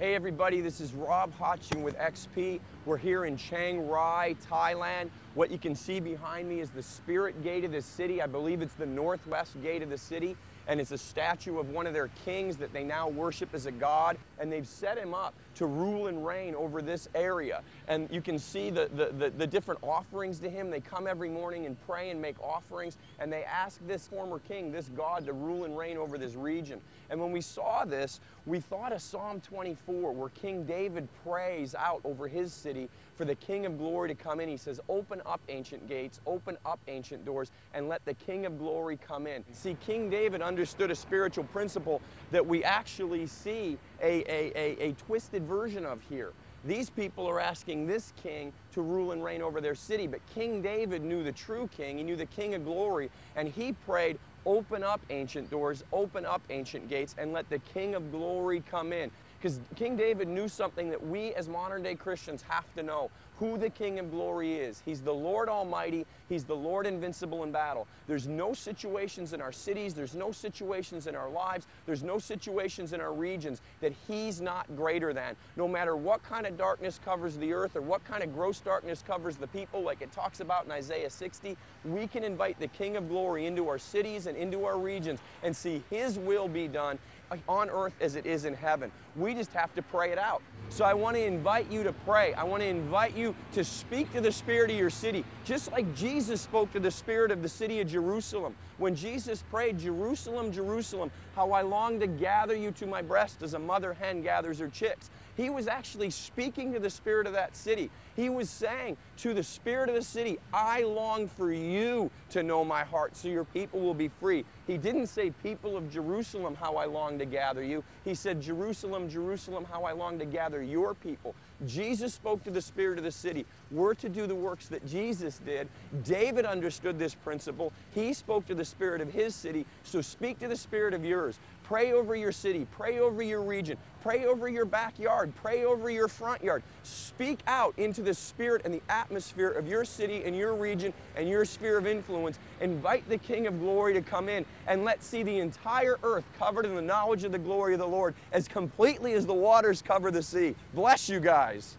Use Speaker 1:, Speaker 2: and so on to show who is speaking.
Speaker 1: Hey everybody, this is Rob Hotchkin with XP. We're here in Changrai, Thailand. What you can see behind me is the spirit gate of the city. I believe it's the northwest gate of the city, and it's a statue of one of their kings that they now worship as a god, and they've set him up to rule and reign over this area. And you can see the different offerings to him. They come every morning and pray and make offerings, and they ask this former king, this god, to rule and reign over this region. And when we saw this, we thought of Psalm 24, where King David prays out over his city for the King of Glory to come in. He says, open up ancient gates, open up ancient doors, and let the King of Glory come in. See, King David understood a spiritual principle that we actually see a twisted version of here. These people are asking this king to rule and reign over their city, but King David knew the true king. He knew the King of Glory, and he prayed, open up ancient doors, open up ancient gates, and let the King of Glory come in. Because King David knew something that we as modern day Christians have to know, who the King of Glory is. He's the Lord Almighty. He's the Lord invincible in battle. There's no situations in our cities, there's no situations in our lives, there's no situations in our regions that He's not greater than. No matter what kind of darkness covers the earth or what kind of gross darkness covers the people, like it talks about in Isaiah 60, we can invite the King of Glory into our cities and into our regions and see His will be done on earth as it is in heaven. We just have to pray it out. So I want to invite you to pray. I want to invite you to speak to the spirit of your city, just like Jesus spoke to the spirit of the city of Jerusalem. When Jesus prayed, Jerusalem, Jerusalem, how I long to gather you to my breast as a mother hen gathers her chicks. He was actually speaking to the spirit of that city. He was saying to the spirit of the city, I long for you to know my heart so your people will be free. He didn't say, people of Jerusalem, how I long to gather you. He said, Jerusalem, Jerusalem, how I long to gather your people. Jesus spoke to the spirit of the city. We're to do the works that Jesus did. David understood this principle. He spoke to the spirit of his city, so speak to the spirit of yours. Pray over your city, pray over your region, pray over your backyard, pray over your front yard. Speak out into the spirit and the atmosphere of your city and your region and your sphere of influence. Invite the King of Glory to come in, and let's see the entire earth covered in the knowledge of the glory of the Lord as completely as the waters cover the sea. Bless you guys.